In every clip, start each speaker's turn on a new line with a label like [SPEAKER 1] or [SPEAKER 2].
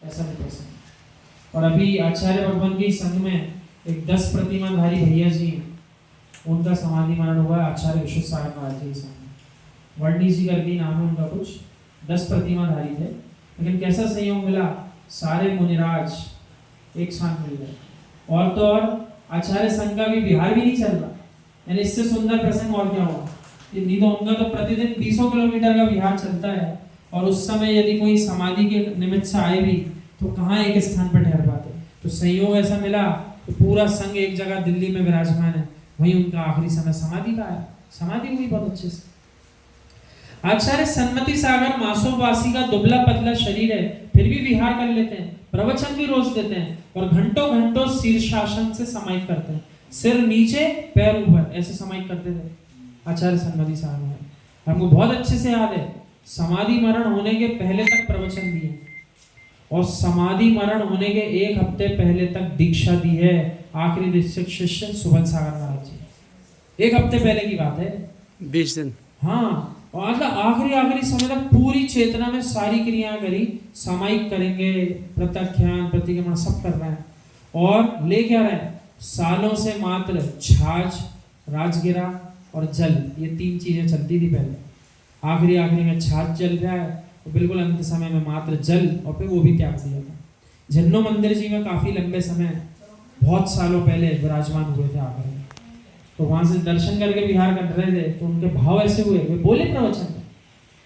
[SPEAKER 1] ऐसा नहीं पसंद। और अभी आचार्य भगवान के संघ में एक 10 प्रतिमाधारी भैया जी हैं, उनका समाधि मरण हुआ है आचार्य विश्व सागर महाराज जी के संघ। वर्णी जी करके नाम है उनका कुछ, 10 प्रतिमाधारी थे। लेकिन कैसा संयोग मिला, सारे मुनिराज एक साथ मिल गए। और तो और आचार्य संघ का भी बिहार भी नहीं चल रहा, यानी इससे सुंदर प्रसंग और क्या हुआ। नहीं तो उनका तो प्रतिदिन 20 किलोमीटर का बिहार चलता है, और उस समय यदि कोई समाधि के निमित्त से आए भी तो कहाँ एक स्थान पर ठहर पाते। तो संयोग ऐसा मिला तो पूरा संघ एक जगह दिल्ली में विराजमान है, वहीं उनका आखिरी समय समाधि का है। समाधि हुई बहुत अच्छे से। आचार्य सन्मति सागर मासूमवासी का दुबला पतला शरीर है, फिर भी विहार कर लेते हैं, प्रवचन भी रोज देते हैं, और घंटों घंटों शीर्षासन से समाहित करते हैं, सिर नीचे पैर ऊपर ऐसे समाहित करते थे आचार्य सन्मति सागर। हमको बहुत अच्छे से याद है, समाधि मरण होने के पहले तक प्रवचन दिए, और समाधि मरण होने के 1 हफ्ते पहले तक दीक्षा दी है आखिरी दीक्षक शिष्य सुबन सागर महाराज जी। 1 हफ्ते पहले की बात है,
[SPEAKER 2] 20 दिन।
[SPEAKER 1] हाँ, और आखिरी समय तक पूरी चेतना में सारी क्रियाएं करी, सामायिक करेंगे, प्रत्याख्यान प्रतिक्रमण सब कर रहे हैं। और ले क्या रहे, सालों से मात्र छाछ, राजगिरा और जल, ये 3 चीजें चलती थी पहले। आखिरी में छाछ जल गया है, और बिल्कुल अंत समय में मात्र जल, और फिर वो भी त्याग दिया था। झन्नो मंदिर जी में काफी लंबे समय, बहुत सालों पहले विराजमान हुए थे आकर, तो वहां से दर्शन करके विहार कर रहे थे, तो उनके भाव ऐसे हुए, वे बोले प्रवचन में,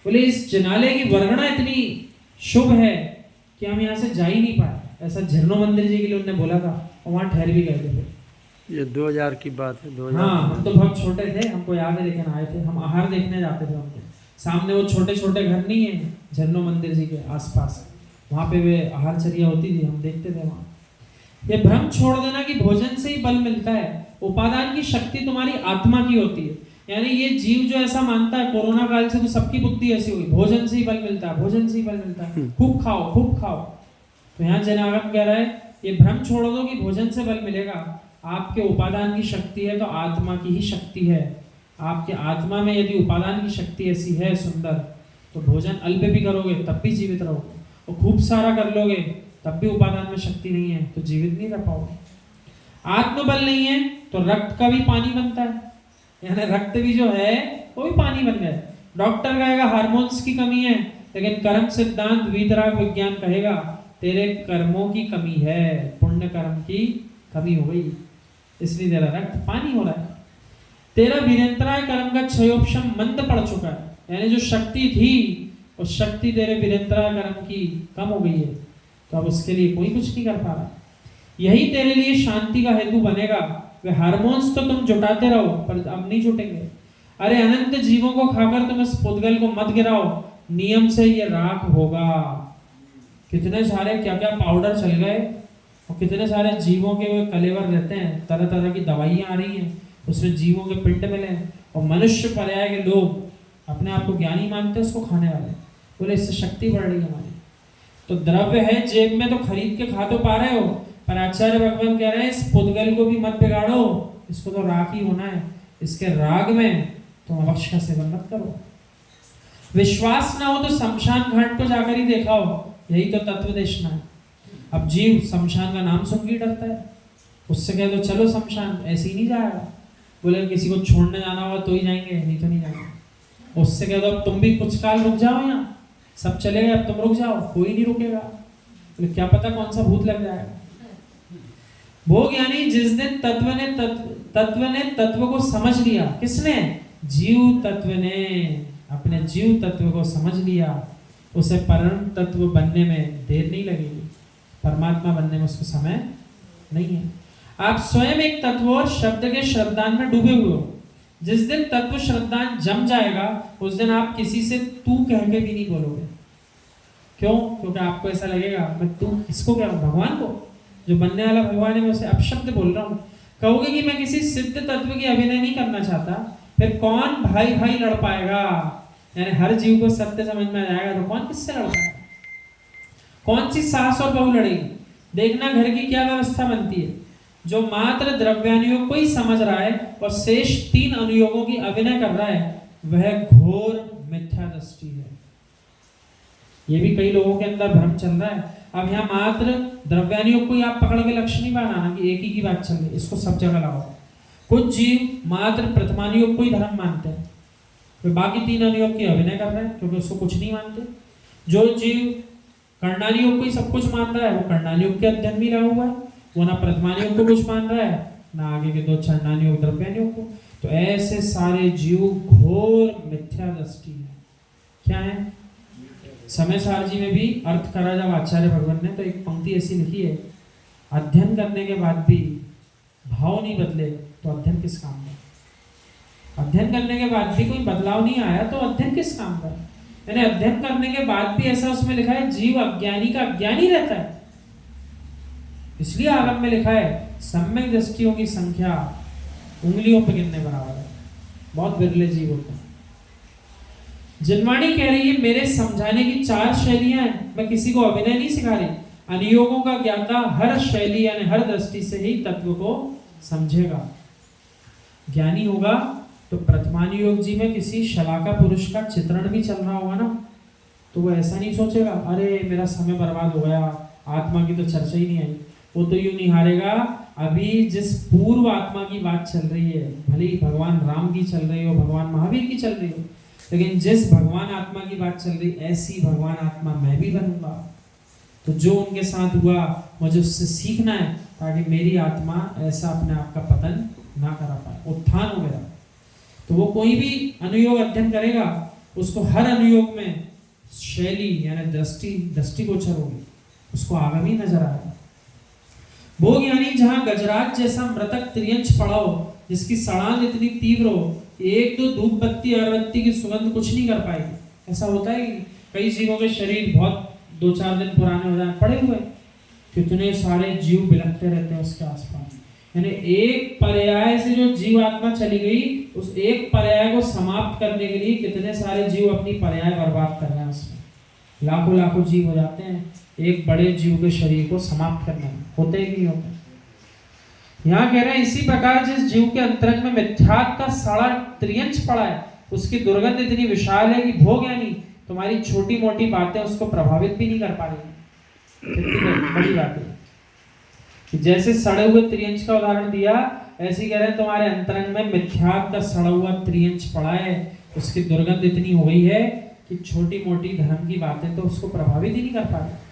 [SPEAKER 1] बोले इस जनालय की वर्णना इतनी शुभ है कि हम यहाँ से जा ही नहीं पाए। ऐसा झरनो मंदिर जी के लिए उन्होंने बोला था, और वहां ठहर भी गए थे।
[SPEAKER 2] ये 2000 की बात है, 2000।
[SPEAKER 1] हाँ, हम तो बहुत छोटे थे, हमको याद है, लेकिन आए थे हम, आहार देखने जाते थे उनके सामने। वो छोटे छोटे घर नहीं है झरनो मंदिर जी के आसपास, वहां पे वे आहारचर्या होती थी, हम देखते थे वहां। ये भ्रम छोड़ देना कि भोजन से ही बल मिलता है, उपादान की शक्ति तुम्हारी आत्मा की होती है। यानी ये जीव जो ऐसा मानता है, कोरोना काल से तो सबकी बुद्धि ऐसी हुई, भोजन से ही बल मिलता है, भोजन से ही बल मिलता है, खूब खाओ खूब खाओ। तो यहाँ जनागम कह रहा है ये भ्रम छोड़ दो कि भोजन से बल मिलेगा। आपके उपादान की शक्ति है तो आत्मा की ही शक्ति है। आपके आत्मा में यदि उपादान की शक्ति ऐसी है सुंदर, तो भोजन अल्प भी करोगे तब भी जीवित रहोगे, और खूब सारा कर लोगे तब भी उपादान में शक्ति नहीं है तो जीवित नहीं रह पाओगे। आत्मबल नहीं है तो रक्त का भी पानी बनता है, यानी रक्त भी जो है वो भी पानी बन गया। डॉक्टर कहेगा हार्मोन्स की कमी है, लेकिन कर्म सिद्धांत वीतराग विज्ञान कहेगा तेरे कर्मों की कमी है, पुण्य कर्म की कमी हो गई, इसलिए तेरा रक्त पानी हो रहा है। तेरा वीरेंद्राय कर्म का क्षयोपशम मंद पड़ चुका है, यानी जो शक्ति थी उस शक्ति तेरे वीरेंद्राय कर्म की कम हो गई है, तो अब उसके लिए कोई कुछ नहीं कर पा रहा। यही तेरे लिए शांति का हेतु बनेगा। वे हार्मोन्स तो तुम जुटाते रहो पर अब नहीं जुटेंगे। अरे अनंत जीवों को खाकर तुम इस पुद्गल को मत गिराओ, नियम से ये राख होगा। कितने सारे क्या क्या पाउडर चल गए, और कितने सारे जीवों के वे कलेवर रहते हैं, तरह तरह की दवाइयां आ रही हैं, उसमें जीवों के पिंड मिले, और मनुष्य पर्याय के लोग अपने आप को ज्ञानी मानते हैं उसको खाने वाले, बोले इससे शक्ति बढ़ रही है हमारी। तो द्रव्य है जेब में तो खरीद के खा तो पा रहे हो, पर आचार्य भगवान कह रहे हैं इस पुद्गल को भी मत बिगाड़ो, इसको तो राख ही होना है, इसके राग में तुम अवश्य का सेवन मत करो। विश्वास ना हो तो शमशान घाट को जाकर ही देखाओ, यही तो तत्व देशना है। अब जीव शमशान का नाम सुन के डरता है, उससे कह दो चलो शमशान, ऐसे ही नहीं जाएगा। बोले किसी को छोड़ने जाना होगा तो ही जाएंगे, नहीं तो नहीं जाएंगे। उससे कह दो अब तुम भी कुछ काल रुक जाओ, यहाँ सब चले गए अब तुम रुक जाओ, कोई नहीं रुकेगा। बोले क्या पता कौन सा भूत लग जाएगा। भोग यानी जिस दिन तत्व ने तत्व को समझ लिया, किसने? जीव तत्व ने अपने जीव तत्व को समझ लिया, उसे परम तत्व बनने में देर नहीं लगेगी, परमात्मा बनने में उसको समय नहीं है। आप स्वयं एक तत्व और शब्द के श्रद्धान में डूबे हुए हो। जिस दिन तत्व श्रद्धान जम जाएगा उस दिन आप किसी से तू कह के भी नहीं बोलोगे। क्यों? क्योंकि आपको ऐसा लगेगा मैं तू किसको कह रहा हूँ, भगवान को, जो बनने वाला भगवान है मैं उसे अपशब्द बोल रहा हूँ। कहोगे कि मैं किसी सिद्ध तत्व की अभिनय नहीं करना चाहता, फिर कौन भाई भाई लड़ पाएगा? यानी हर जीव को सत्य समझ में आ जाएगा तो कौन किससे लड़ पाएगा? कौन सी सास और बहू लड़ेगी? देखना घर की क्या व्यवस्था बनती है। जो मात्र द्रव्यानुयोग को ही समझ रहा है और शेष 3 अनुयोगों की अभिनय कर रहा है, वह घोर मिथ्या दृष्टि है। ये भी कई लोगों के अंदर भ्रम चल रहा है। अब यहाँ मात्र द्रव्यानुयोग को ही आप पकड़ के लक्ष्य नहीं बनाना कि एक ही की बात चल रही, इसको सब जगह लाओ। कुछ जीव मात्र प्रथमानुयोग को ही धर्म मानते हैं, फिर बाकी 3 अनुयोग की अभिनय कर रहे हैं क्योंकि उसको कुछ नहीं मानते। जो जीव कर्णानुयोग को ही सब कुछ मान रहा है वो कर्णानुयोग के अध्ययन में रहा हुआ है, वो ना प्रथमानुयोग को कुछ मान रहा है ना आगे के 2 छंडानुयोग द्रव्यानुयोग को। तो ऐसे सारे जीव घोर मिथ्या दृष्टि है। क्या है? समय सारजी में भी अर्थ करा जब आचार्य भगवान ने, तो एक पंक्ति ऐसी लिखी है, अध्ययन करने के बाद भी भाव नहीं बदले तो अध्ययन किस काम का। अध्ययन करने के बाद भी कोई बदलाव नहीं आया तो अध्ययन किस काम का। यानी अध्ययन करने के बाद भी ऐसा उसमें लिखा है जीव अज्ञानी का अज्ञानी रहता है। इसलिए आगम में लिखा है सम्यक दृष्टियों की संख्या उंगलियों पर गिनने बराबर है, बहुत बिरले जीव होते हैं। जनवाणी कह रही है मेरे समझाने की 4 शैलियां हैं, मैं किसी को अभिनय नहीं सिखा रही। अनुयोगों का ज्ञाता हर शैली यानी हर दृष्टि से ही तत्व को समझेगा। ज्ञानी होगा तो प्रथमानुयोग जी में किसी शलाका पुरुष का चित्रण भी चल रहा होगा ना, तो वो ऐसा नहीं सोचेगा अरे मेरा समय बर्बाद हो गया, आत्मा की तो चर्चा ही नहीं आई। वो तो यूं निहारेगा अभी जिस पूर्व आत्मा की बात चल रही है, भले ही भगवान राम की चल रही हो, भगवान महावीर की चल रही हो, लेकिन जिस भगवान आत्मा की बात चल रही ऐसी भगवान आत्मा मैं भी बनूंगा। तो जो उनके साथ हुआ मुझे उससे सीखना है ताकि मेरी आत्मा ऐसा अपने आप का पतन ना करा पाए, उत्थान हो गया। तो वो कोई भी अनुयोग अध्ययन करेगा उसको हर अनुयोग में शैली यानी दृष्टिगोचर होगी, उसको आगामी नजर आएगा। भोग यानी जहां गजराज जैसा मृतक त्रियंच पड़ा हो, जिसकी सड़ान इतनी तीव्र हो, 1-2 धूप बत्ती अगरबत्ती की सुगंध कुछ नहीं कर पाएगी। ऐसा होता है कि कई जीवों के शरीर बहुत 2-4 दिन पुराने हो जाए, पड़े हुए कितने सारे जीव बिलखते रहते हैं उसके आसपास। यानी एक पर्याय से जो जीव आत्मा चली गई, उस एक पर्याय को समाप्त करने के लिए कितने सारे जीव अपनी पर्याय बर्बाद कर रहे हैं। उसमें लाखों जीव हो जाते हैं एक बड़े जीव के शरीर को समाप्त करने में, होते ही नहीं होते। यहाँ कह रहे हैं इसी प्रकार जिस जीव के अंतरंग में मिथ्यात्व का सड़ा त्रियंच पड़ा है, उसकी दुर्गंध इतनी विशाल है कि भोग यानी तुम्हारी छोटी मोटी बातें उसको प्रभावित भी नहीं कर पा रही। बड़ी बात है कि जैसे सड़े हुए त्रियंच का उदाहरण दिया, ऐसे कह रहे हैं तुम्हारे अंतरंग में मिथ्यात्व का सड़ा हुआ त्रियंच पड़ा है, उसकी दुर्गंध इतनी हो गई है कि छोटी मोटी धर्म की बातें तो उसको प्रभावित ही नहीं कर पा रही।